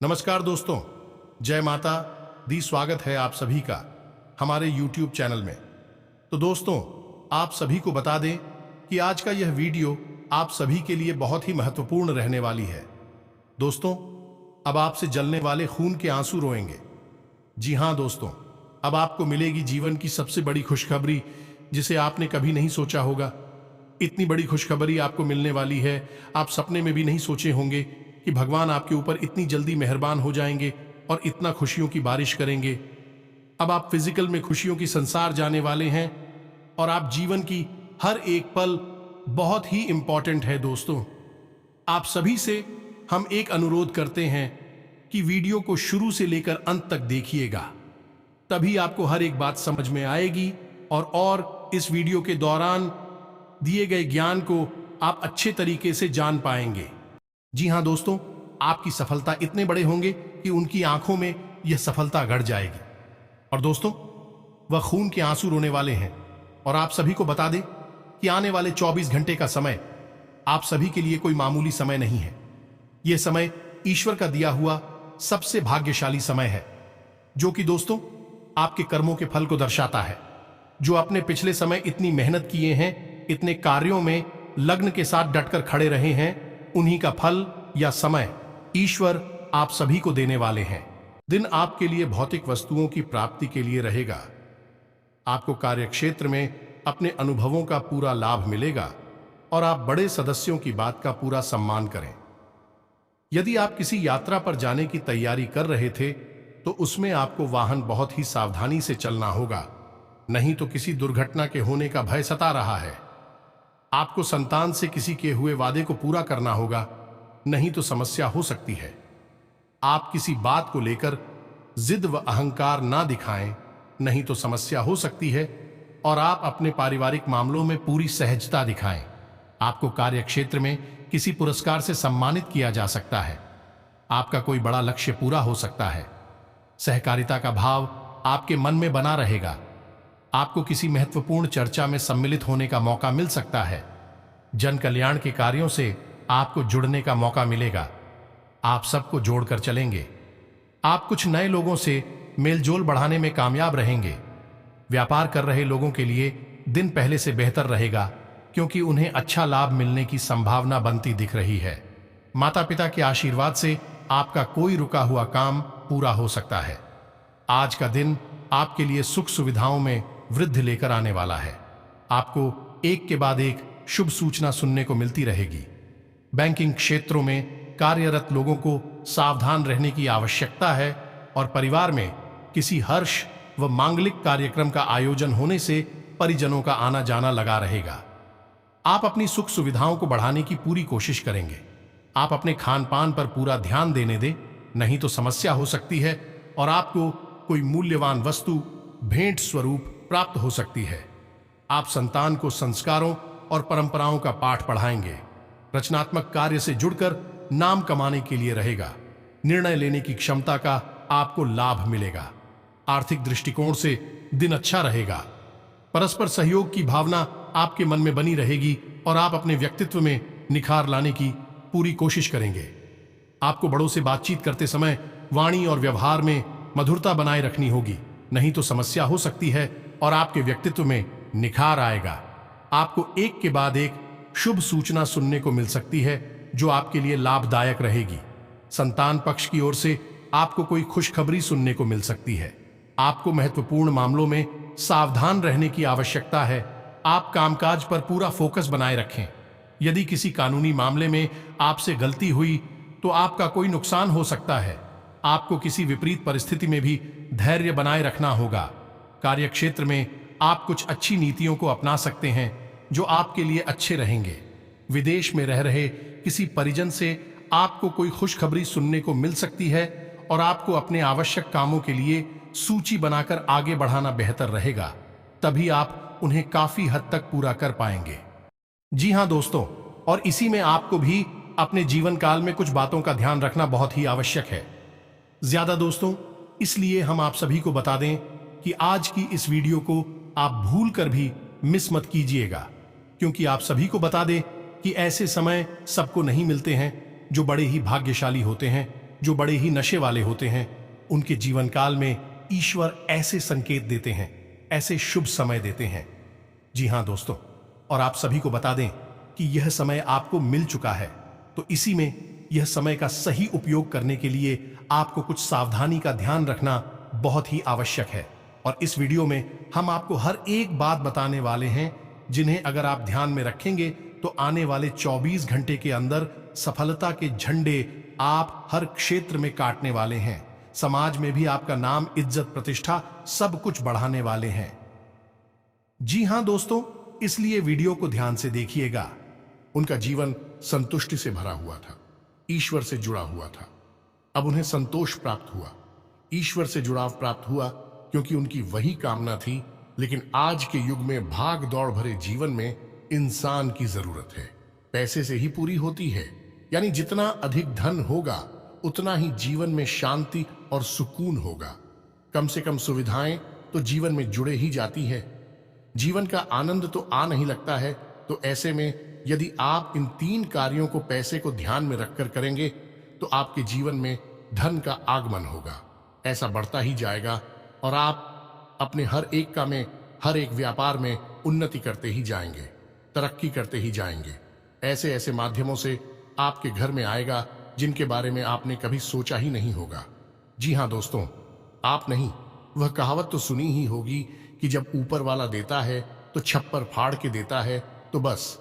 नमस्कार दोस्तों, जय माता दी। स्वागत है आप सभी का हमारे YouTube चैनल में। तो दोस्तों, आप सभी को बता दें कि आज का यह वीडियो आप सभी के लिए बहुत ही महत्वपूर्ण रहने वाली है। दोस्तों, अब आपसे जलने वाले खून के आंसू रोएंगे। जी हाँ दोस्तों, अब आपको मिलेगी जीवन की सबसे बड़ी खुशखबरी, जिसे आपने कभी नहीं सोचा होगा। इतनी बड़ी खुशखबरी आपको मिलने वाली है, आप सपने में भी नहीं सोचे होंगे कि भगवान आपके ऊपर इतनी जल्दी मेहरबान हो जाएंगे और इतना खुशियों की बारिश करेंगे। अब आप फिजिकल में खुशियों की संसार जाने वाले हैं और आप जीवन की हर एक पल बहुत ही इंपॉर्टेंट है। दोस्तों, आप सभी से हम एक अनुरोध करते हैं कि वीडियो को शुरू से लेकर अंत तक देखिएगा, तभी आपको हर एक बात समझ में आएगी और इस वीडियो के दौरान दिए गए ज्ञान को आप अच्छे तरीके से जान पाएंगे। जी हाँ दोस्तों, आपकी सफलता इतने बड़े होंगे कि उनकी आंखों में यह सफलता गड़ जाएगी। और दोस्तों, वह खून के आंसू रोने वाले हैं। और आप सभी को बता दें कि आने वाले 24 घंटे का समय आप सभी के लिए कोई मामूली समय नहीं है। यह समय ईश्वर का दिया हुआ सबसे भाग्यशाली समय है, जो कि दोस्तों आपके कर्मों के फल को दर्शाता है। जो अपने पिछले समय इतनी मेहनत किए हैं, इतने कार्यों में लग्न के साथ डटकर खड़े रहे हैं, उन्हीं का फल या समय ईश्वर आप सभी को देने वाले हैं। दिन आपके लिए भौतिक वस्तुओं की प्राप्ति के लिए रहेगा। आपको कार्यक्षेत्र में अपने अनुभवों का पूरा लाभ मिलेगा और आप बड़े सदस्यों की बात का पूरा सम्मान करें। यदि आप किसी यात्रा पर जाने की तैयारी कर रहे थे तो उसमें आपको वाहन बहुत ही सावधानी से चलना होगा, नहीं तो किसी दुर्घटना के होने का भय सता रहा है। आपको संतान से किसी के हुए वादे को पूरा करना होगा, नहीं तो समस्या हो सकती है। आप किसी बात को लेकर जिद व अहंकार ना दिखाएं, नहीं तो समस्या हो सकती है। और आप अपने पारिवारिक मामलों में पूरी सहजता दिखाएं। आपको कार्यक्षेत्र में किसी पुरस्कार से सम्मानित किया जा सकता है। आपका कोई बड़ा लक्ष्य पूरा हो सकता है। सहकारिता का भाव आपके मन में बना रहेगा। आपको किसी महत्वपूर्ण चर्चा में सम्मिलित होने का मौका मिल सकता है। जन कल्याण के कार्यों से आपको जुड़ने का मौका मिलेगा। आप सबको जोड़कर चलेंगे। आप कुछ नए लोगों से मेलजोल बढ़ाने में कामयाब रहेंगे। व्यापार कर रहे लोगों के लिए दिन पहले से बेहतर रहेगा, क्योंकि उन्हें अच्छा लाभ मिलने की संभावना बनती दिख रही है। माता पिता के आशीर्वाद से आपका कोई रुका हुआ काम पूरा हो सकता है। आज का दिन आपके लिए सुख सुविधाओं में वृद्धि लेकर आने वाला है। आपको एक के बाद एक शुभ सूचना सुनने को मिलती रहेगी। बैंकिंग क्षेत्रों में कार्यरत लोगों को सावधान रहने की आवश्यकता है और परिवार में किसी हर्ष व मांगलिक कार्यक्रम का आयोजन होने से परिजनों का आना जाना लगा रहेगा। आप अपनी सुख सुविधाओं को बढ़ाने की पूरी कोशिश करेंगे। आप अपने खान पान पर पूरा ध्यान देने दें, नहीं तो समस्या हो सकती है और आपको कोई मूल्यवान वस्तु भेंट स्वरूप प्राप्त हो सकती है। आप संतान को संस्कारों और परंपराओं का पाठ पढ़ाएंगे। रचनात्मक कार्य से जुड़कर नाम कमाने के लिए रहेगा। निर्णय लेने की क्षमता का आपको लाभ मिलेगा। आर्थिक दृष्टिकोण से दिन अच्छा रहेगा। परस्पर सहयोग की भावना आपके मन में बनी रहेगी और आप अपने व्यक्तित्व में निखार लाने की पूरी कोशिश करेंगे। आपको बड़ों से बातचीत करते समय वाणी और व्यवहार में मधुरता बनाए रखनी होगी, नहीं तो समस्या हो सकती है और आपके व्यक्तित्व में निखार आएगा। आपको एक के बाद एक शुभ सूचना सुनने को मिल सकती है, जो आपके लिए लाभदायक रहेगी। संतान पक्ष की ओर से आपको कोई खुशखबरी सुनने को मिल सकती है। आपको महत्वपूर्ण मामलों में सावधान रहने की आवश्यकता है। आप कामकाज पर पूरा फोकस बनाए रखें। यदि किसी कानूनी मामले में आपसे गलती हुई तो आपका कोई नुकसान हो सकता है। आपको किसी विपरीत परिस्थिति में भी धैर्य बनाए रखना होगा। कार्यक्षेत्र में आप कुछ अच्छी नीतियों को अपना सकते हैं, जो आपके लिए अच्छे रहेंगे। विदेश में रह रहे किसी परिजन से आपको कोई खुशखबरी सुनने को मिल सकती है और आपको अपने आवश्यक कामों के लिए सूची बनाकर आगे बढ़ाना बेहतर रहेगा, तभी आप उन्हें काफी हद तक पूरा कर पाएंगे। जी हाँ दोस्तों, और इसी में आपको भी अपने जीवन काल में कुछ बातों का ध्यान रखना बहुत ही आवश्यक है। ज्यादा दोस्तों, इसलिए हम आप सभी को बता दें कि आज की इस वीडियो को आप भूल कर भी मिस मत कीजिएगा, क्योंकि आप सभी को बता दें कि ऐसे समय सबको नहीं मिलते हैं जो बड़े ही भाग्यशाली होते हैं। जो बड़े ही नशे वाले होते हैं, उनके जीवन काल में ईश्वर ऐसे संकेत देते हैं, ऐसे शुभ समय देते हैं। जी हां दोस्तों, और आप सभी को बता दें कि यह समय आपको मिल चुका है, तो इसी में यह समय का सही उपयोग करने के लिए आपको कुछ सावधानी का ध्यान रखना बहुत ही आवश्यक है। और इस वीडियो में हम आपको हर एक बात बताने वाले हैं, जिन्हें अगर आप ध्यान में रखेंगे तो आने वाले 24 घंटे के अंदर सफलता के झंडे आप हर क्षेत्र में काटने वाले हैं। समाज में भी आपका नाम, इज्जत, प्रतिष्ठा सब कुछ बढ़ाने वाले हैं। जी हां दोस्तों, इसलिए वीडियो को ध्यान से देखिएगा। उनका जीवन संतुष्टि से भरा हुआ था, ईश्वर से जुड़ा हुआ था। अब उन्हें संतोष प्राप्त हुआ, ईश्वर से जुड़ाव प्राप्त हुआ, क्योंकि उनकी वही कामना थी। लेकिन आज के युग में भाग दौड़ भरे जीवन में इंसान की जरूरत है, पैसे से ही पूरी होती है। यानी जितना अधिक धन होगा उतना ही जीवन में शांति और सुकून होगा। कम से कम सुविधाएं तो जीवन में जुड़े ही जाती है। जीवन का आनंद तो आ नहीं लगता है। तो ऐसे में यदि आप इन 3 कार्यों को पैसे को ध्यान में रखकर करेंगे तो आपके जीवन में धन का आगमन होगा, ऐसा बढ़ता ही जाएगा और आप अपने हर एक काम में, हर एक व्यापार में उन्नति करते ही जाएंगे, तरक्की करते ही जाएंगे। ऐसे ऐसे माध्यमों से आपके घर में आएगा जिनके बारे में आपने कभी सोचा ही नहीं होगा। जी हां दोस्तों, आप नहीं, वह कहावत तो सुनी ही होगी कि जब ऊपर वाला देता है तो छप्पर फाड़ के देता है। तो बस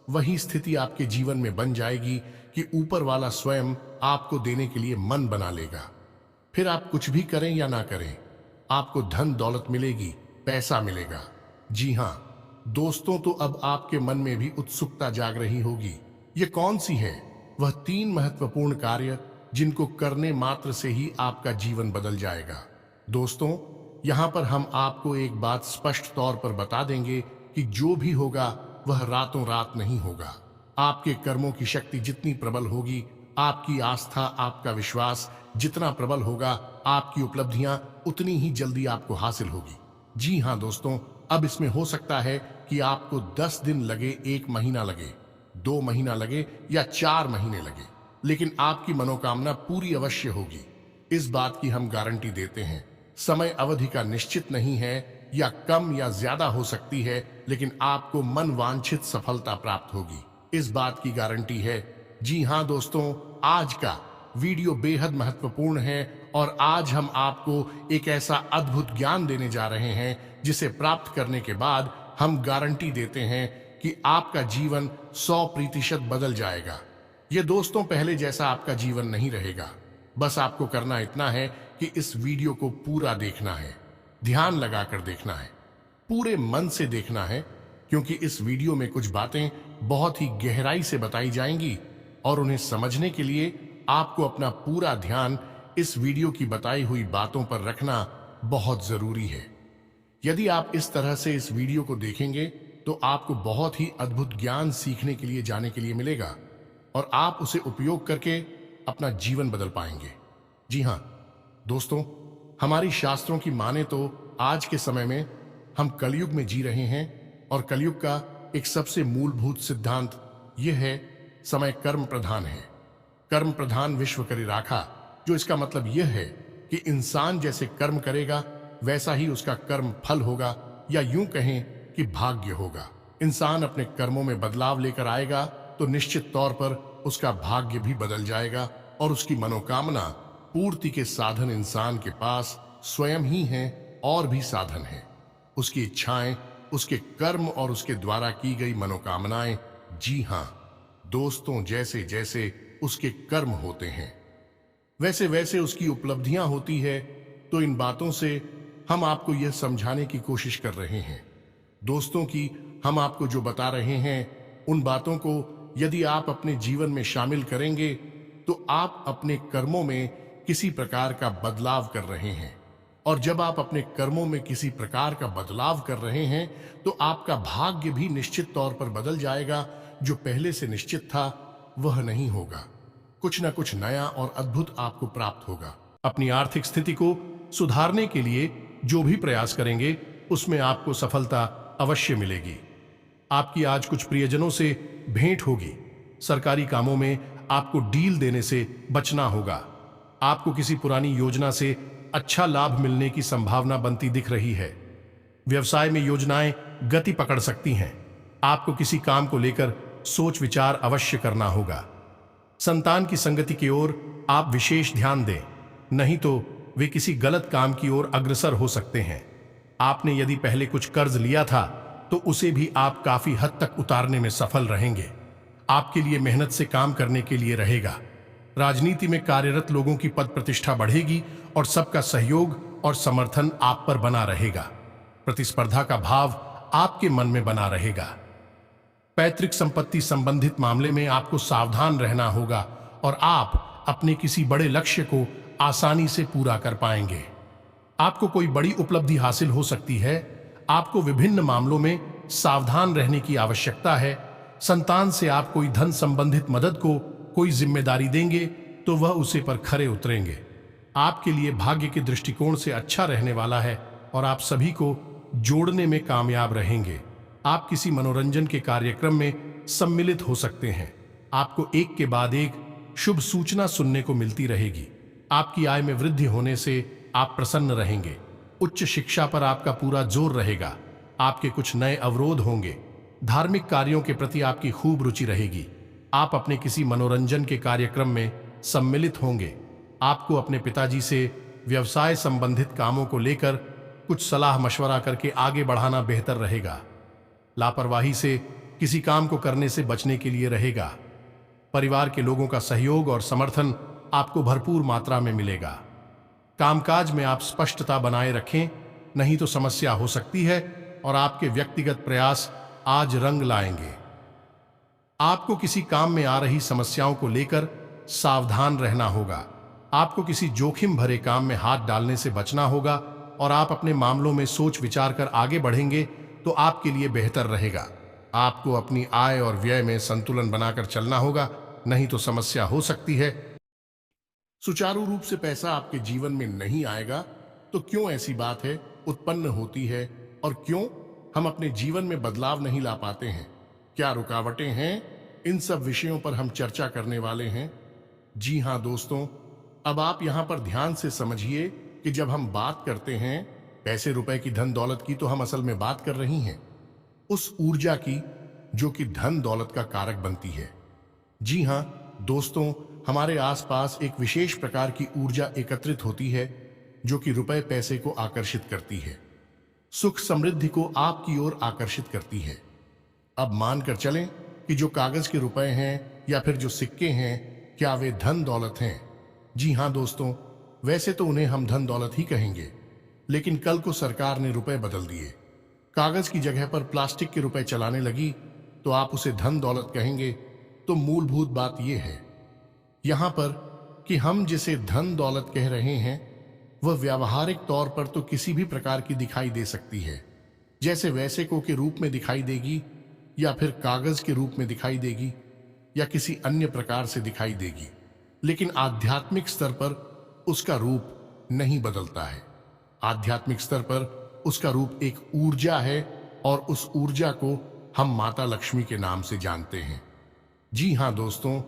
वही स्थिति आपके जीवन में बन जाएगी कि ऊपर वाला स्वयं आपको देने के लिए मन बना लेगा। फिर आप कुछ भी करें या ना करें, आपको धन दौलत मिलेगी, पैसा मिलेगा। जी हां दोस्तों, तो अब आपके मन में भी उत्सुकता जाग रही होगी, ये कौन सी है वह 3 महत्वपूर्ण कार्य जिनको करने मात्र से ही आपका जीवन बदल जाएगा। दोस्तों, यहां पर हम आपको एक बात स्पष्ट तौर पर बता देंगे कि जो भी होगा वह रातों रात नहीं होगा। आपके कर्मों की शक्ति जितनी प्रबल होगी, आपकी आस्था, आपका विश्वास जितना प्रबल होगा, आपकी उपलब्धियां उतनी ही जल्दी आपको हासिल होगी। जी हां दोस्तों, अब इसमें हो सकता है कि आपको 10 दिन लगे, 1 महीना लगे, 2 महीना लगे या 4 महीने लगे, लेकिन आपकी मनोकामना पूरी अवश्य होगी। इस बात की हम गारंटी देते हैं। समय अवधि का निश्चित नहीं है, या कम या ज्यादा हो सकती है, लेकिन आपको मन वांछित सफलता प्राप्त होगी, इस बात की गारंटी है। जी हां दोस्तों, आज का वीडियो बेहद महत्वपूर्ण है और आज हम आपको एक ऐसा अद्भुत ज्ञान देने जा रहे हैं जिसे प्राप्त करने के बाद हम गारंटी देते हैं कि आपका जीवन 100% बदल जाएगा। ये दोस्तों पहले जैसा आपका जीवन नहीं रहेगा। बस आपको करना इतना है कि इस वीडियो को पूरा देखना है, ध्यान लगाकर देखना है, पूरे मन से देखना है, क्योंकि इस वीडियो में कुछ बातें बहुत ही गहराई से बताई जाएंगी और उन्हें समझने के लिए आपको अपना पूरा ध्यान इस वीडियो की बताई हुई बातों पर रखना बहुत जरूरी है। यदि आप इस तरह से इस वीडियो को देखेंगे तो आपको बहुत ही अद्भुत ज्ञान सीखने के लिए, जाने के लिए मिलेगा और आप उसे उपयोग करके अपना जीवन बदल पाएंगे। जी हां दोस्तों, हमारी शास्त्रों की माने तो आज के समय में हम कलयुग में जी रहे हैं और कलयुग का एक सबसे मूलभूत सिद्धांत यह है, समय कर्म प्रधान है। कर्म प्रधान विश्व करी राखा, जो इसका मतलब यह है कि इंसान जैसे कर्म करेगा वैसा ही उसका कर्म फल होगा, या यूं कहें कि भाग्य होगा। इंसान अपने कर्मों में बदलाव लेकर आएगा तो निश्चित तौर पर उसका भाग्य भी बदल जाएगा और उसकी मनोकामना पूर्ति के साधन इंसान के पास स्वयं ही हैं और भी साधन हैं। उसकी इच्छाएं, उसके कर्म और उसके द्वारा की गई मनोकामनाएं, जी हां दोस्तों, जैसे जैसे उसके कर्म होते हैं वैसे वैसे उसकी उपलब्धियां होती है। तो इन बातों से हम आपको यह समझाने की कोशिश कर रहे हैं दोस्तों कि हम आपको जो बता रहे हैं उन बातों को यदि आप अपने जीवन में शामिल करेंगे तो आप अपने कर्मों में किसी प्रकार का बदलाव कर रहे हैं, और जब आप अपने कर्मों में किसी प्रकार का बदलाव कर रहे हैं तो आपका भाग्य भी निश्चित तौर पर बदल जाएगा। जो पहले से निश्चित था वह नहीं होगा, कुछ ना कुछ नया और अद्भुत आपको प्राप्त होगा। अपनी आर्थिक स्थिति को सुधारने के लिए जो भी प्रयास करेंगे उसमें आपको सफलता अवश्य मिलेगी। आपकी आज कुछ प्रियजनों से भेंट होगी। सरकारी कामों में आपको डील देने से बचना होगा। आपको किसी पुरानी योजना से अच्छा लाभ मिलने की संभावना बनती दिख रही है। व्यवसाय में योजनाएं गति पकड़ सकती हैं। आपको किसी काम को लेकर सोच विचार अवश्य करना होगा। संतान की संगति की ओर आप विशेष ध्यान दें, नहीं तो वे किसी गलत काम की ओर अग्रसर हो सकते हैं। आपने यदि पहले कुछ कर्ज लिया था तो उसे भी आप काफी हद तक उतारने में सफल रहेंगे। आपके लिए मेहनत से काम करने के लिए रहेगा। राजनीति में कार्यरत लोगों की पद प्रतिष्ठा बढ़ेगी और सबका सहयोग और समर्थन आप पर बना रहेगा। प्रतिस्पर्धा का भाव आपके मन में बना रहेगा। पैतृक संपत्ति संबंधित मामले में आपको सावधान रहना होगा और आप अपने किसी बड़े लक्ष्य को आसानी से पूरा कर पाएंगे। आपको कोई बड़ी उपलब्धि हासिल हो सकती है। आपको विभिन्न मामलों में सावधान रहने की आवश्यकता है। संतान से आप कोई धन संबंधित मदद को कोई जिम्मेदारी देंगे तो वह उसे पर खरे उतरेंगे। आपके लिए भाग्य के दृष्टिकोण से अच्छा रहने वाला है और आप सभी को जोड़ने में कामयाब रहेंगे। आप किसी मनोरंजन के कार्यक्रम में सम्मिलित हो सकते हैं। आपको एक के बाद एक शुभ सूचना सुनने को मिलती रहेगी। आपकी आय में वृद्धि होने से आप प्रसन्न रहेंगे। उच्च शिक्षा पर आपका पूरा जोर रहेगा। आपके कुछ नए अवरोध होंगे। धार्मिक कार्यों के प्रति आपकी खूब रुचि रहेगी। आप अपने किसी मनोरंजन के कार्यक्रम में सम्मिलित होंगे। आपको अपने पिताजी से व्यवसाय संबंधित कामों को लेकर कुछ सलाह मशवरा करके आगे बढ़ाना बेहतर रहेगा। लापरवाही से किसी काम को करने से बचने के लिए रहेगा। परिवार के लोगों का सहयोग और समर्थन आपको भरपूर मात्रा में मिलेगा। कामकाज में आप स्पष्टता बनाए रखें, नहीं तो समस्या हो सकती है और आपके व्यक्तिगत प्रयास आज रंग लाएंगे। आपको किसी काम में आ रही समस्याओं को लेकर सावधान रहना होगा। आपको किसी जोखिम भरे काम में हाथ डालने से बचना होगा और आप अपने मामलों में सोच विचार कर आगे बढ़ेंगे तो आपके लिए बेहतर रहेगा। आपको अपनी आय और व्यय में संतुलन बनाकर चलना होगा, नहीं तो समस्या हो सकती है। सुचारू रूप से पैसा आपके जीवन में नहीं आएगा तो क्यों ऐसी बात है उत्पन्न होती है और क्यों हम अपने जीवन में बदलाव नहीं ला पाते हैं? क्या रुकावटें हैं? इन सब विषयों पर हम चर्चा करने वाले हैं। जी हां दोस्तों, अब आप यहां पर ध्यान से समझिए कि जब हम बात करते हैं पैसे रुपए की, धन दौलत की, तो हम असल में बात कर रही हैं उस ऊर्जा की जो कि धन दौलत का कारक बनती है। जी हां दोस्तों, हमारे आसपास एक विशेष प्रकार की ऊर्जा एकत्रित होती है जो कि रुपए पैसे को आकर्षित करती है, सुख समृद्धि को आपकी ओर आकर्षित करती है। अब मानकर चलें कि जो कागज के रुपए हैं या फिर जो सिक्के हैं, क्या वे धन दौलत हैं? जी हां दोस्तों, वैसे तो उन्हें हम धन दौलत ही कहेंगे, लेकिन कल को सरकार ने रुपए बदल दिए, कागज की जगह पर प्लास्टिक के रुपए चलाने लगी, तो आप उसे धन दौलत कहेंगे। तो मूलभूत बात यह है यहां पर कि हम जिसे धन दौलत कह रहे हैं वह व्यावहारिक तौर पर तो किसी भी प्रकार की दिखाई दे सकती है, जैसे वैसेको के रूप में दिखाई देगी या फिर कागज के रूप में दिखाई देगी या किसी अन्य प्रकार से दिखाई देगी, लेकिन आध्यात्मिक स्तर पर उसका रूप नहीं बदलता है। आध्यात्मिक स्तर पर उसका रूप एक ऊर्जा है और उस ऊर्जा को हम माता लक्ष्मी के नाम से जानते हैं। जी हां दोस्तों,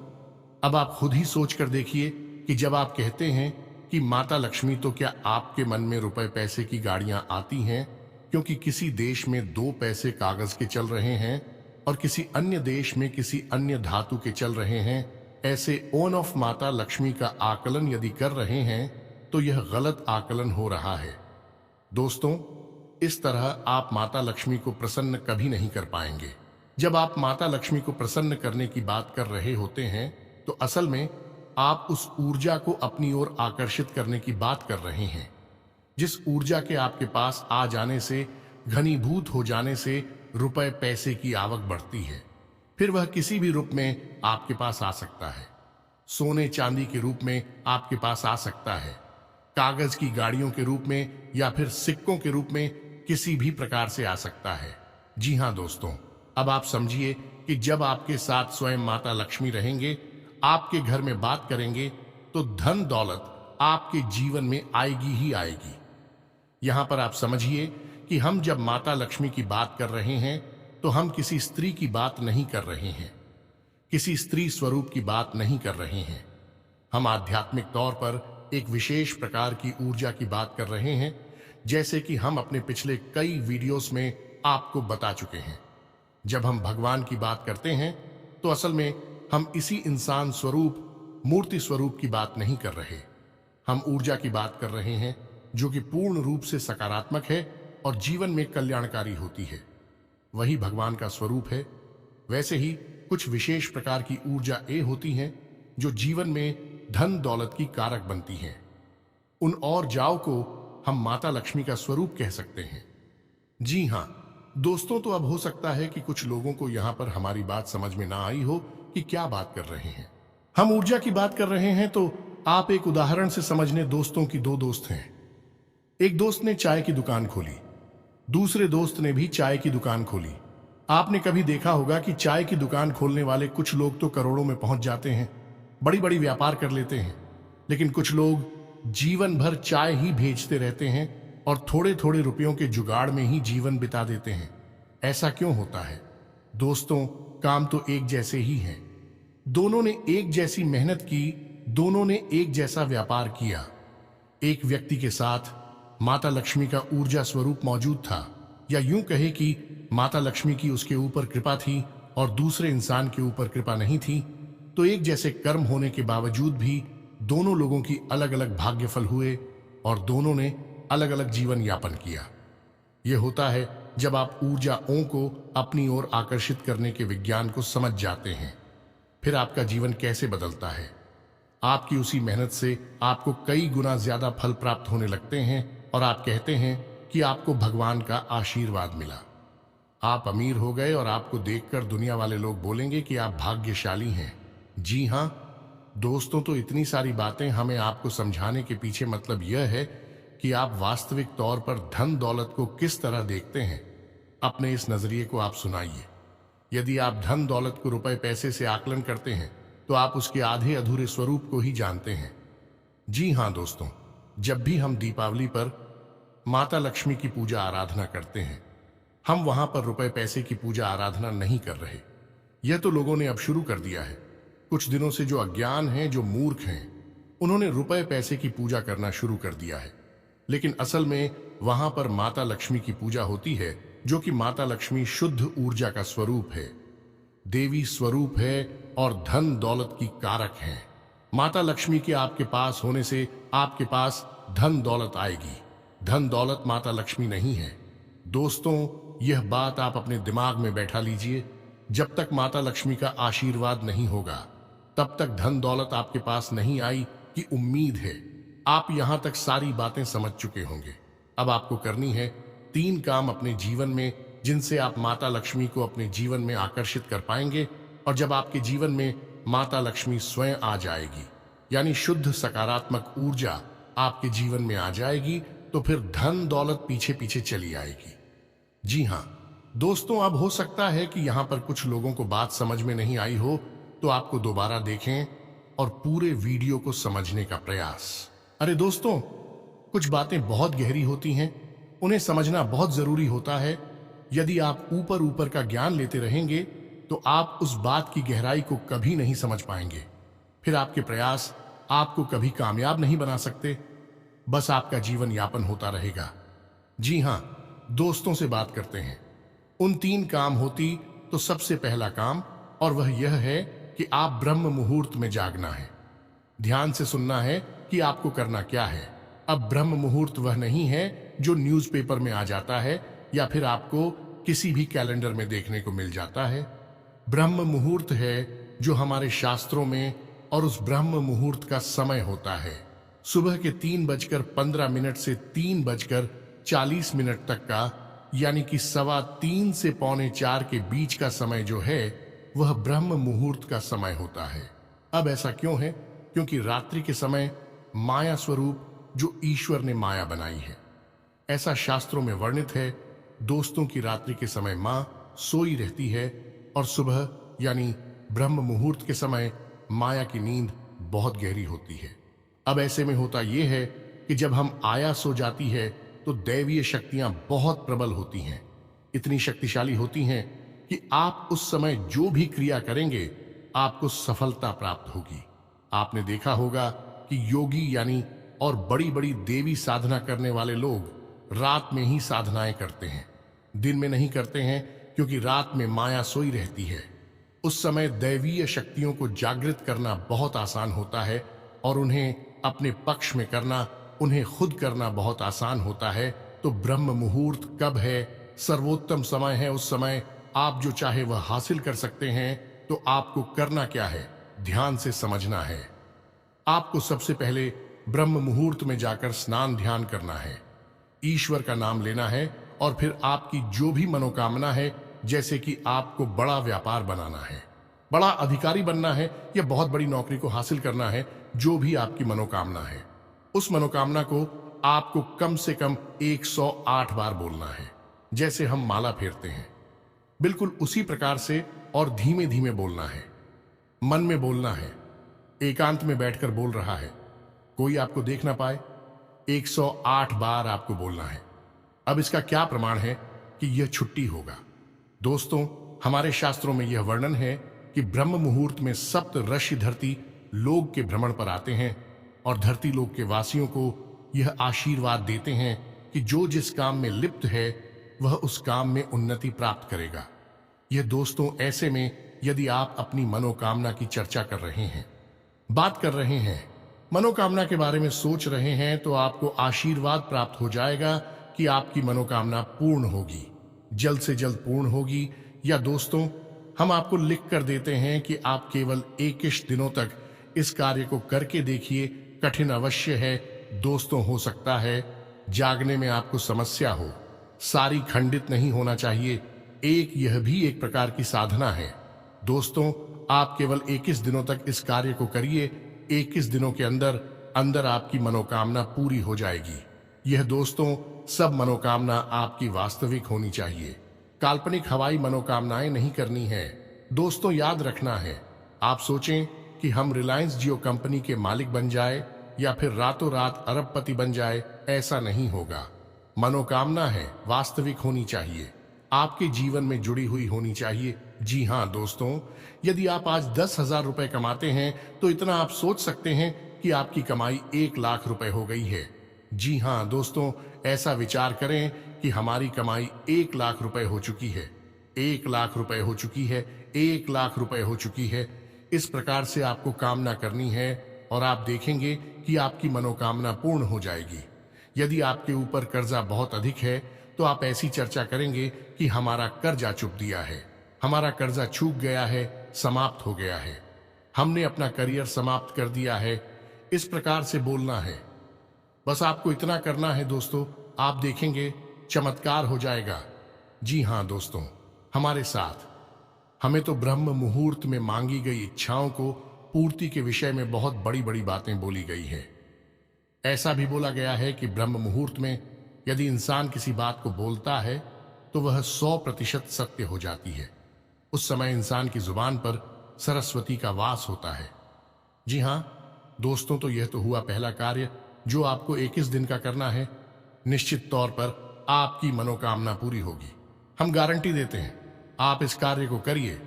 अब आप खुद ही सोच कर देखिए कि जब आप कहते हैं कि माता लक्ष्मी, तो क्या आपके मन में रुपए पैसे की गाड़ियां आती हैं क्योंकि किसी देश में 2 पैसे कागज के चल रहे हैं और किसी अन्य देश में किसी अन्य धातु के चल रहे हैं? ऐसे ओन ऑफ माता लक्ष्मी का आकलन यदि कर रहे हैं तो यह गलत आकलन हो रहा है। दोस्तों, इस तरह आप माता लक्ष्मी को प्रसन्न कभी नहीं कर पाएंगे। जब आप माता लक्ष्मी को प्रसन्न करने की बात कर रहे होते हैं तो असल में आप उस ऊर्जा को अपनी ओर आकर्षित करने की बात कर रहे हैं, जिस ऊर्जा के आपके पास आ जाने से, घनीभूत हो जाने से रुपए पैसे की आवक बढ़ती है। फिर वह किसी भी रूप में आपके पास आ सकता है। सोने चांदी के रूप में आपके पास आ सकता है, कागज की गाड़ियों के रूप में या फिर सिक्कों के रूप में किसी भी प्रकार से आ सकता है। जी हां दोस्तों, अब आप समझिए कि जब आपके साथ स्वयं माता लक्ष्मी रहेंगे, आपके घर में बात करेंगे, तो धन दौलत आपके जीवन में आएगी ही आएगी। यहां पर आप समझिए कि हम जब माता लक्ष्मी की बात कर रहे हैं तो हम किसी स्त्री की बात नहीं कर रहे हैं, किसी स्त्री स्वरूप की बात नहीं कर रहे हैं। हम आध्यात्मिक तौर पर एक विशेष प्रकार की ऊर्जा की बात कर रहे हैं, जैसे कि हम अपने पिछले कई वीडियोस में आपको बता चुके हैं। जब हम भगवान की बात करते हैं तो असल में हम इसी इंसान स्वरूप, मूर्ति स्वरूप की बात नहीं कर रहे। हम ऊर्जा की बात कर रहे हैं जो कि पूर्ण रूप से सकारात्मक है और जीवन में कल्याणकारी होती है। वही भगवान का स्वरूप है। वैसे ही कुछ विशेष प्रकार की ऊर्जा होती हैं जो जीवन में धन दौलत की कारक बनती हैं। उन ऊर्जाओं को हम माता लक्ष्मी का स्वरूप कह सकते हैं। जी हाँ दोस्तों, तो अब हो सकता है कि कुछ लोगों को यहां पर हमारी बात समझ में ना आई हो कि क्या बात कर रहे हैं। हम ऊर्जा की बात कर रहे हैं तो आप एक उदाहरण से समझने। दोस्तों की दो दोस्त हैं। एक दोस्त ने चाय की दुकान खोली, दूसरे दोस्त ने भी चाय की दुकान खोली। आपने कभी देखा होगा कि चाय की दुकान खोलने वाले कुछ लोग तो करोड़ों में पहुंच जाते हैं, बड़ी बड़ी व्यापार कर लेते हैं, लेकिन कुछ लोग जीवन भर चाय ही भेजते रहते हैं और थोड़े थोड़े रुपयों के जुगाड़ में ही जीवन बिता देते हैं। ऐसा क्यों होता है? दोस्तों, काम तो एक जैसे ही हैं। दोनों ने एक जैसी मेहनत की, दोनों ने एक जैसा व्यापार किया। एक व्यक्ति के साथ माता लक्ष्मी का ऊर्जा स्वरूप मौजूद था, या यूं कहे कि माता लक्ष्मी की उसके ऊपर कृपा थी और दूसरे इंसान के ऊपर कृपा नहीं थी। तो एक जैसे कर्म होने के बावजूद भी दोनों लोगों की अलग अलग भाग्यफल हुए और दोनों ने अलग अलग जीवन यापन किया। यह होता है जब आप ऊर्जाओं को अपनी ओर आकर्षित करने के विज्ञान को समझ जाते हैं। फिर आपका जीवन कैसे बदलता है। आपकी उसी मेहनत से आपको कई गुना ज्यादा फल प्राप्त होने लगते हैं और आप कहते हैं कि आपको भगवान का आशीर्वाद मिला। आप अमीर हो गए और आपको देखकर दुनिया वाले लोग बोलेंगे कि आप भाग्यशाली हैं। जी हां दोस्तों, तो इतनी सारी बातें हमें आपको समझाने के पीछे मतलब यह है कि आप वास्तविक तौर पर धन दौलत को किस तरह देखते हैं। अपने इस नजरिए को आप सुनाइए। यदि आप धन दौलत को रुपए पैसे से आकलन करते हैं तो आप उसके आधे अधूरे स्वरूप को ही जानते हैं। जी हां दोस्तों, जब भी हम दीपावली पर माता लक्ष्मी की पूजा आराधना करते हैं, हम वहां पर रुपए पैसे की पूजा आराधना नहीं कर रहे। यह तो लोगों ने अब शुरू कर दिया है। कुछ दिनों से जो अज्ञान हैं, जो मूर्ख हैं, उन्होंने रुपए पैसे की पूजा करना शुरू कर दिया है। लेकिन असल में वहां पर माता लक्ष्मी की पूजा होती है, जो कि माता लक्ष्मी शुद्ध ऊर्जा का स्वरूप है, देवी स्वरूप है और धन दौलत की कारक है। माता लक्ष्मी के आपके पास होने से आपके पास धन दौलत आएगी। धन दौलत माता लक्ष्मी नहीं है। दोस्तों, यह बात आप अपने दिमाग में बैठा लीजिए। जब तक माता लक्ष्मी का आशीर्वाद नहीं होगा तब तक धन दौलत आपके पास नहीं आई की उम्मीद है। आप यहां तक सारी बातें समझ चुके होंगे। अब आपको करनी है 3 काम अपने जीवन में, जिनसे आप माता लक्ष्मी को अपने जीवन में आकर्षित कर पाएंगे। और जब आपके जीवन में माता लक्ष्मी स्वयं आ जाएगी, यानी शुद्ध सकारात्मक ऊर्जा आपके जीवन में आ जाएगी, तो फिर धन दौलत पीछे पीछे चली आएगी। जी हां दोस्तों, अब हो सकता है कि यहां पर कुछ लोगों को बात समझ में नहीं आई हो, तो आपको दोबारा देखें और पूरे वीडियो को समझने का प्रयास। अरे दोस्तों, कुछ बातें बहुत गहरी होती हैं, उन्हें समझना बहुत जरूरी होता है। यदि आप ऊपर ऊपर का ज्ञान लेते रहेंगे तो आप उस बात की गहराई को कभी नहीं समझ पाएंगे। फिर आपके प्रयास आपको कभी कामयाब नहीं बना सकते, बस आपका जीवन यापन होता रहेगा। जी हां दोस्तों, से बात करते हैं। उन 3 काम होती तो सबसे पहला काम, और वह यह है कि आप ब्रह्म मुहूर्त में जागना है। ध्यान से सुनना है कि आपको करना क्या है। अब ब्रह्म मुहूर्त वह नहीं है जो न्यूज़पेपर में आ जाता है या फिर आपको किसी भी कैलेंडर में देखने को मिल जाता है। ब्रह्म मुहूर्त है जो हमारे शास्त्रों में, और उस ब्रह्म मुहूर्त का समय होता है सुबह के 3:15 से 3:40 तक का, यानी कि 3:15 से 3:45 के बीच का समय जो है वह ब्रह्म मुहूर्त का समय होता है। अब ऐसा क्यों है? क्योंकि रात्रि के समय माया स्वरूप जो ईश्वर ने माया बनाई है, ऐसा शास्त्रों में वर्णित है। दोस्तों की रात्रि के समय मां सोई रहती है और सुबह यानी ब्रह्म मुहूर्त के समय माया की नींद बहुत गहरी होती है। अब ऐसे में होता यह है कि जब हम आया सो जाती है तो दैवीय शक्तियां बहुत प्रबल होती हैं, इतनी शक्तिशाली होती हैं कि आप उस समय जो भी क्रिया करेंगे आपको सफलता प्राप्त होगी। आपने देखा होगा कि योगी यानी और बड़ी बड़ी देवी साधना करने वाले लोग रात में ही साधनाएं करते हैं, दिन में नहीं करते हैं, क्योंकि रात में माया सोई रहती है। उस समय दैवीय शक्तियों को जागृत करना बहुत आसान होता है और उन्हें अपने पक्ष में करना, उन्हें खुद करना बहुत आसान होता है। तो ब्रह्म मुहूर्त कब है? सर्वोत्तम समय है। उस समय आप जो चाहे वह हासिल कर सकते हैं। तो आपको करना क्या है? ध्यान से समझना है। आपको सबसे पहले ब्रह्म मुहूर्त में जाकर स्नान ध्यान करना है, ईश्वर का नाम लेना है और फिर आपकी जो भी मनोकामना है, जैसे कि आपको बड़ा व्यापार बनाना है, बड़ा अधिकारी बनना है या बहुत बड़ी नौकरी को हासिल करना है, जो भी आपकी मनोकामना है, उस मनोकामना को आपको कम से कम 108 बार बोलना है। जैसे हम माला फेरते हैं, बिल्कुल उसी प्रकार से और धीमे धीमे बोलना है। मन में बोलना है, एकांत में बैठकर बोल रहा है, कोई आपको देख ना पाए। 108 बार आपको बोलना है। अब इसका क्या प्रमाण है कि यह छुट्टी होगा? दोस्तों, हमारे शास्त्रों में यह वर्णन है कि ब्रह्म मुहूर्त में सप्त ऋषि धरती लोक के भ्रमण पर आते हैं और धरती लोक के वासियों को यह आशीर्वाद देते हैं कि जो जिस काम में लिप्त है वह उस काम में उन्नति प्राप्त करेगा। यह दोस्तों ऐसे में यदि आप अपनी मनोकामना की चर्चा कर रहे हैं, बात कर रहे हैं, मनोकामना के बारे में सोच रहे हैं, तो आपको आशीर्वाद प्राप्त हो जाएगा कि आपकी मनोकामना पूर्ण होगी, जल्द से जल्द पूर्ण होगी। या दोस्तों, हम आपको लिख कर देते हैं कि आप केवल 21 दिनों तक इस कार्य को करके देखिए। कठिन अवश्य है दोस्तों, हो सकता है जागने में आपको समस्या हो, सारी खंडित नहीं होना चाहिए। यह भी एक प्रकार की साधना है। दोस्तों, आप केवल 21 दिनों तक इस कार्य को करिए। 21 दिनों के अंदर अंदर आपकी मनोकामना पूरी हो जाएगी। यह दोस्तों सब मनोकामना आपकी वास्तविक होनी चाहिए, काल्पनिक हवाई मनोकामनाएं नहीं करनी है। दोस्तों, याद रखना है, आप सोचें कि हम रिलायंस जियो कंपनी के मालिक बन जाए या फिर रातों रात अरबपति बन जाए, ऐसा नहीं होगा। मनोकामना है वास्तविक होनी चाहिए, आपके जीवन में जुड़ी हुई होनी चाहिए। जी हाँ दोस्तों, यदि आप आज 10,000 रुपए कमाते हैं तो इतना आप सोच सकते हैं कि आपकी कमाई 1 लाख रुपए हो गई है। जी हाँ दोस्तों, ऐसा विचार करें कि हमारी कमाई 1 लाख रुपए हो चुकी है, 1 लाख रुपए हो चुकी है, 1 लाख रुपए हो चुकी है। इस प्रकार से आपको कामना करनी है और आप देखेंगे कि आपकी मनोकामना पूर्ण हो जाएगी। यदि आपके ऊपर कर्जा बहुत अधिक है तो आप ऐसी चर्चा करेंगे कि हमारा कर्जा चुक दिया है, हमारा कर्जा चूक गया है, समाप्त हो गया है, हमने अपना करियर समाप्त कर दिया है। इस प्रकार से बोलना है। बस आपको इतना करना है दोस्तों, आप देखेंगे चमत्कार हो जाएगा। जी हाँ दोस्तों, हमारे साथ हमें तो ब्रह्म मुहूर्त में मांगी गई इच्छाओं को पूर्ति के विषय में बहुत बड़ी बड़ी बातें बोली गई है। ऐसा भी बोला गया है कि ब्रह्म मुहूर्त में यदि इंसान किसी बात को बोलता है तो वह 100% सत्य हो जाती है। उस समय इंसान की जुबान पर सरस्वती का वास होता है। जी हाँ दोस्तों, तो यह तो हुआ पहला कार्य जो आपको 21 दिन का करना है। निश्चित तौर पर आपकी मनोकामना पूरी होगी, हम गारंटी देते हैं। आप इस कार्य को करिए,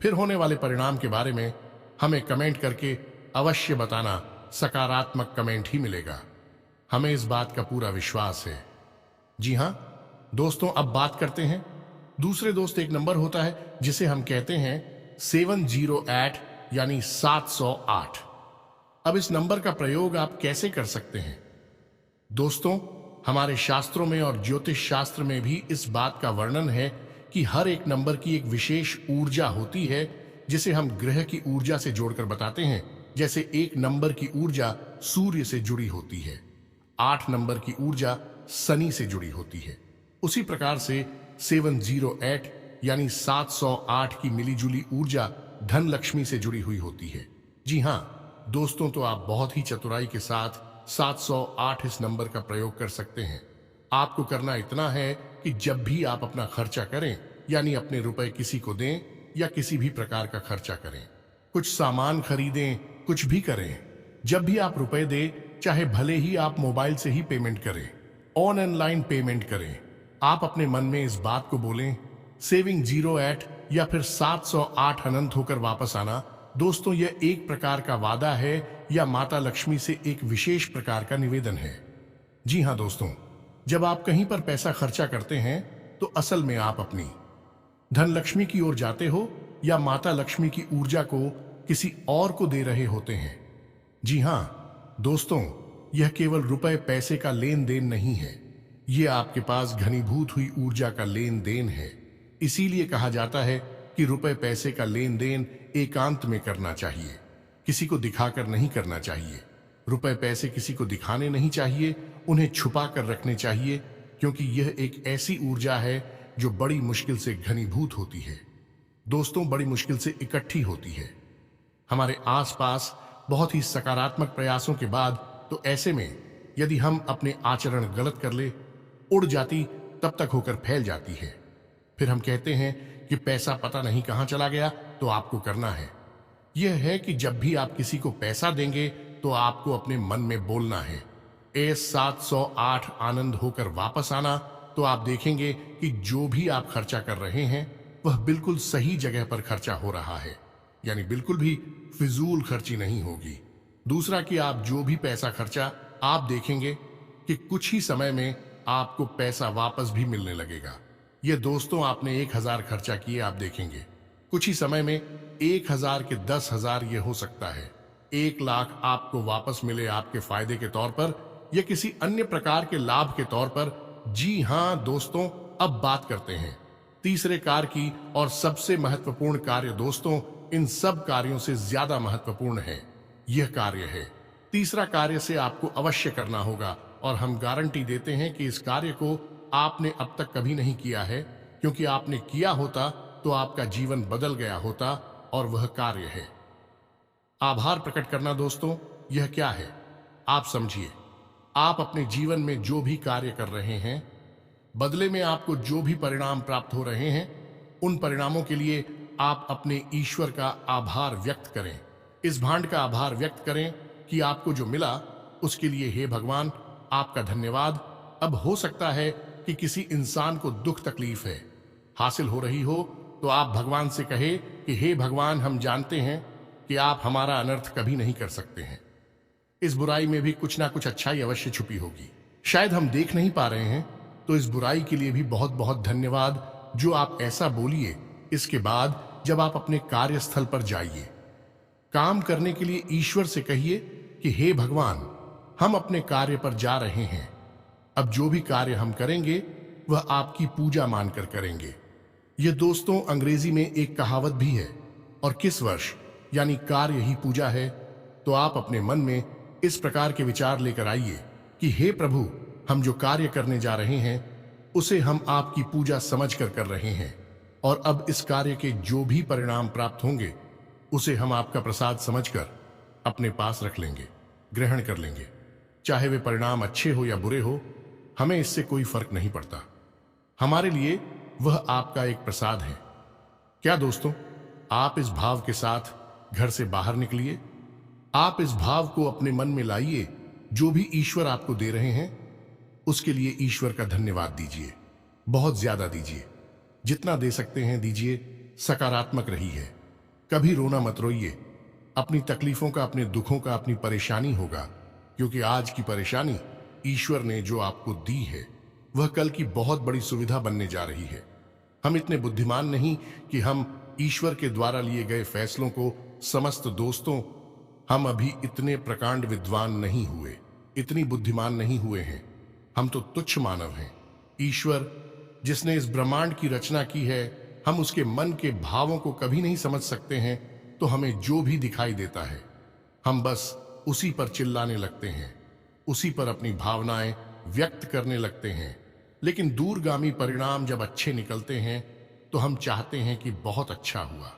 फिर होने वाले परिणाम के बारे में हमें कमेंट करके अवश्य बताना। सकारात्मक कमेंट ही मिलेगा, हमें इस बात का पूरा विश्वास है। जी हाँ दोस्तों, अब बात करते हैं दूसरे दोस्त। एक नंबर होता है जिसे हम कहते हैं 708 यानी 708। अब इस नंबर का प्रयोग आप कैसे कर सकते हैं? दोस्तों, हमारे शास्त्रों में और ज्योतिष शास्त्र में भी इस बात का वर्णन है कि हर एक नंबर की एक विशेष ऊर्जा होती है, जिसे हम ग्रह की ऊर्जा से जोड़कर बताते हैं। जैसे 1 नंबर की ऊर्जा सूर्य से जुड़ी होती है, 8 नंबर की ऊर्जा शनि से जुड़ी होती है। उसी प्रकार से 708 यानी 708 की मिलीजुली ऊर्जा धन लक्ष्मी से जुड़ी हुई होती है। जी हाँ दोस्तों, तो आप बहुत ही चतुराई के साथ 708 इस नंबर का प्रयोग कर सकते हैं। आपको करना इतना है कि जब भी आप अपना खर्चा करें, यानी अपने रुपए किसी को दें या किसी भी प्रकार का खर्चा करें, कुछ सामान खरीदें, कुछ भी करें, जब भी आप रुपए दें, चाहे भले ही आप मोबाइल से ही पेमेंट करें, ऑनलाइन पेमेंट करें, आप अपने मन में इस बात को बोलें, सेविंग 08 या फिर 708 अनंत होकर वापस आना। दोस्तों, यह एक प्रकार का वादा है, या माता लक्ष्मी से एक विशेष प्रकार का निवेदन है। जी हाँ दोस्तों, जब आप कहीं पर पैसा खर्चा करते हैं तो असल में आप अपनी धन लक्ष्मी की ओर जाते हो या माता लक्ष्मी की ऊर्जा को किसी और को दे रहे होते हैं। जी हाँ दोस्तों, यह केवल रुपए पैसे का लेन देन नहीं है, यह आपके पास घनीभूत हुई ऊर्जा का लेन देन है। इसीलिए कहा जाता है कि रुपए पैसे का लेन देन एकांत में करना चाहिए, किसी को दिखाकर नहीं करना चाहिए। रुपए पैसे किसी को दिखाने नहीं चाहिए, उन्हें छुपा कर रखने चाहिए, क्योंकि यह एक ऐसी ऊर्जा है जो बड़ी मुश्किल से घनीभूत होती है दोस्तों, बड़ी मुश्किल से इकट्ठी होती है हमारे आसपास बहुत ही सकारात्मक प्रयासों के बाद। तो ऐसे में यदि हम अपने आचरण गलत कर ले, उड़ जाती तब तक होकर फैल जाती है। फिर हम कहते हैं कि पैसा पता नहीं कहां चला गया। तो आपको करना है यह है कि जब भी आप किसी को पैसा देंगे तो आपको अपने मन में बोलना है S708 आनंद होकर वापस आना। तो आप देखेंगे कि जो भी आप खर्चा कर रहे हैं वह बिल्कुल सही जगह पर खर्चा हो रहा है, यानी बिल्कुल भी फिजूल खर्ची नहीं होगी। दूसरा कि आप जो भी पैसा खर्चा, आप देखेंगे कि कुछ ही समय में आपको पैसा वापस भी मिलने लगेगा। ये दोस्तों, आपने 1000 खर्चा किए, आप देखेंगे कुछ ही समय में 1000 के 10,000 ये हो सकता है 1 लाख आपको वापस मिले आपके फायदे के तौर पर या किसी अन्य प्रकार के लाभ के तौर पर। जी हाँ दोस्तों, अब बात करते हैं तीसरे कार्य की, और सबसे महत्वपूर्ण कार्य दोस्तों, इन सब कार्यों से ज्यादा महत्वपूर्ण है यह कार्य है। तीसरा कार्य से आपको अवश्य करना होगा, और हम गारंटी देते हैं कि इस कार्य को आपने अब तक कभी नहीं किया है, क्योंकि आपने किया होता तो आपका जीवन बदल गया होता। और वह कार्य है आभार प्रकट करना। दोस्तों, यह क्या है आप समझिए। आप अपने जीवन में जो भी कार्य कर रहे हैं, बदले में आपको जो भी परिणाम प्राप्त हो रहे हैं, उन परिणामों के लिए आप अपने ईश्वर का आभार व्यक्त करें। इस भांड का आभार व्यक्त करें कि आपको जो मिला उसके लिए हे भगवान आपका धन्यवाद। अब हो सकता है कि किसी इंसान को दुख तकलीफ है हासिल हो रही हो, तो आप भगवान से कहे कि हे भगवान, हम जानते हैं कि आप हमारा अनर्थ कभी नहीं कर सकते हैं। इस बुराई में भी कुछ ना कुछ अच्छाई अवश्य छुपी होगी, शायद हम देख नहीं पा रहे हैं। तो इस बुराई के लिए भी बहुत बहुत धन्यवाद जो आप ऐसा बोलिए। इसके बाद जब आप अपने कार्यस्थल पर जाइए, काम करने के लिए ईश्वर से कहिए कि हे भगवान, हम अपने कार्य पर जा रहे हैं। अब जो भी कार्य हम करेंगे वह आपकी पूजा मानकर करेंगे। यह दोस्तों अंग्रेजी में एक कहावत भी है, और किस वर्ष यानी कार्य ही पूजा है। तो आप अपने मन में इस प्रकार के विचार लेकर आइए कि हे प्रभु, हम जो कार्य करने जा रहे हैं उसे हम आपकी पूजा समझकर कर रहे हैं, और अब इस कार्य के जो भी परिणाम प्राप्त होंगे उसे हम आपका प्रसाद समझकर अपने पास रख लेंगे, ग्रहण कर लेंगे। चाहे वे परिणाम अच्छे हो या बुरे हो, हमें इससे कोई फर्क नहीं पड़ता। हमारे लिए वह आपका एक प्रसाद है। क्या दोस्तों, आप इस भाव के साथ घर से बाहर निकलिए। आप इस भाव को अपने मन में लाइए। जो भी ईश्वर आपको दे रहे हैं उसके लिए ईश्वर का धन्यवाद दीजिए, बहुत ज्यादा दीजिए, जितना दे सकते हैं दीजिए। सकारात्मक रहिए, कभी रोना मत रोइए। अपनी तकलीफों का, अपने दुखों का, अपनी परेशानी होगा, क्योंकि आज की परेशानी ईश्वर ने जो आपको दी है वह कल की बहुत बड़ी सुविधा बनने जा रही है। हम इतने बुद्धिमान नहीं कि हम ईश्वर के द्वारा लिए गए फैसलों को समस्त दोस्तों, हम अभी इतने प्रकांड विद्वान नहीं हुए, इतनी बुद्धिमान नहीं हुए हैं। हम तो तुच्छ मानव हैं। ईश्वर जिसने इस ब्रह्मांड की रचना की है, हम उसके मन के भावों को कभी नहीं समझ सकते हैं। तो हमें जो भी दिखाई देता है हम बस उसी पर चिल्लाने लगते हैं, उसी पर अपनी भावनाएं व्यक्त करने लगते हैं। लेकिन दूरगामी परिणाम जब अच्छे निकलते हैं तो हम चाहते हैं कि बहुत अच्छा हुआ।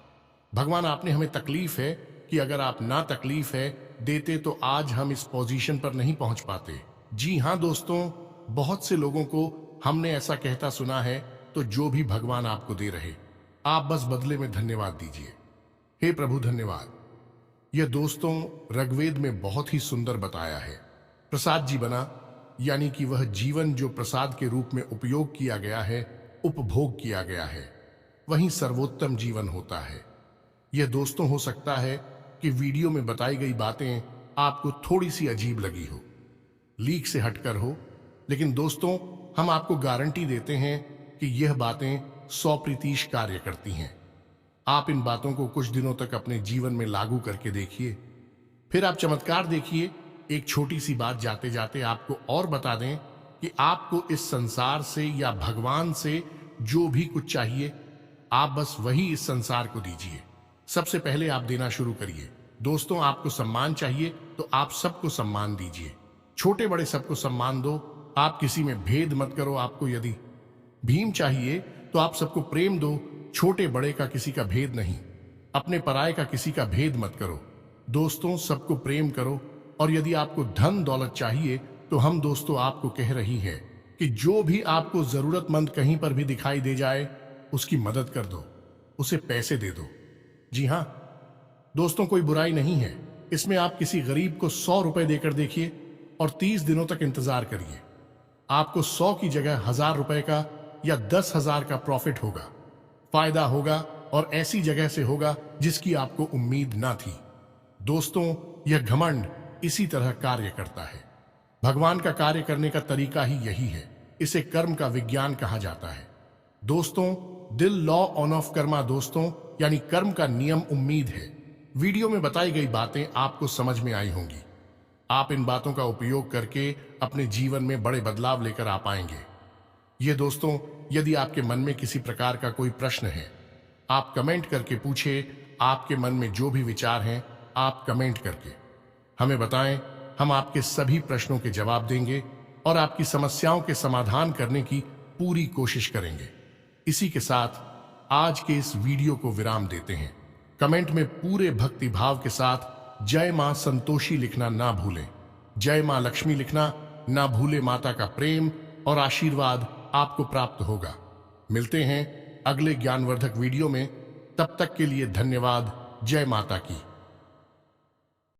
भगवान, आपने हमें तकलीफ है कि अगर आप ना तकलीफ है देते तो आज हम इस पोजीशन पर नहीं पहुंच पाते। जी हां दोस्तों, बहुत से लोगों को हमने ऐसा कहता सुना है। तो जो भी भगवान आपको दे रहे, आप बस बदले में धन्यवाद दीजिए। हे प्रभु धन्यवाद। यह दोस्तों ऋग्वेद में बहुत ही सुंदर बताया है। प्रसाद जी बना, यानी कि वह जीवन जो प्रसाद के रूप में उपयोग किया गया है, उपभोग किया गया है, वही सर्वोत्तम जीवन होता है। यह दोस्तों हो सकता है कि वीडियो में बताई गई बातें आपको थोड़ी सी अजीब लगी हो, लीक से हटकर हो, लेकिन दोस्तों हम आपको गारंटी देते हैं कि यह बातें 100% कार्य करती हैं। आप इन बातों को कुछ दिनों तक अपने जीवन में लागू करके देखिए, फिर आप चमत्कार देखिए। एक छोटी सी बात जाते जाते आपको और बता दें कि आपको इस संसार से या भगवान से जो भी कुछ चाहिए, आप बस वही इस संसार को दीजिए। सबसे पहले आप देना शुरू करिए। दोस्तों, आपको सम्मान चाहिए तो आप सबको सम्मान दीजिए, छोटे बड़े सबको सम्मान दो। आप किसी में भेद मत करो। आपको यदि भीम चाहिए तो आप सबको प्रेम दो, छोटे बड़े का किसी का भेद नहीं, अपने पराये का किसी का भेद मत करो। दोस्तों, सबको प्रेम करो। और यदि आपको धन दौलत चाहिए तो हम दोस्तों आपको कह रही है कि जो भी आपको जरूरतमंद कहीं पर भी दिखाई दे जाए, उसकी मदद कर दो, उसे पैसे दे दो। जी हां दोस्तों, कोई बुराई नहीं है इसमें। आप किसी गरीब को 100 रुपए देकर देखिए और 30 दिनों तक इंतजार करिए। आपको 100 की जगह 1000 रुपए का या 10,000 का प्रॉफिट होगा, फायदा होगा, और ऐसी जगह से होगा जिसकी आपको उम्मीद ना थी। दोस्तों, यह घमंड इसी तरह कार्य करता है। भगवान का कार्य करने का तरीका ही यही है। इसे कर्म का विज्ञान कहा जाता है। दोस्तों, दिल लॉ ऑन ऑफ कर्मा दोस्तों, यानी कर्म का नियम उम्मीद है। वीडियो में बताई गई बातें आपको समझ में आई होंगी। आप इन बातों का उपयोग करके अपने जीवन में बड़े बदलाव लेकर आ पाएंगे। ये दोस्तों, यदि आपके मन में किसी प्रकार का कोई प्रश्न है, आप कमेंट करके पूछे। आपके मन में जो भी विचार हैं, आप कमेंट करके हमें बताएं। हम आपके सभी प्रश्नों के जवाब देंगे और आपकी समस्याओं के समाधान करने की पूरी कोशिश करेंगे। इसी के साथ आज के इस वीडियो को विराम देते हैं। कमेंट में पूरे भक्ति भाव के साथ जय मां संतोषी लिखना ना भूलें। जय मां लक्ष्मी लिखना ना भूले। माता का प्रेम और आशीर्वाद आपको प्राप्त होगा। मिलते हैं अगले ज्ञानवर्धक वीडियो में। तब तक के लिए धन्यवाद। जय माता की।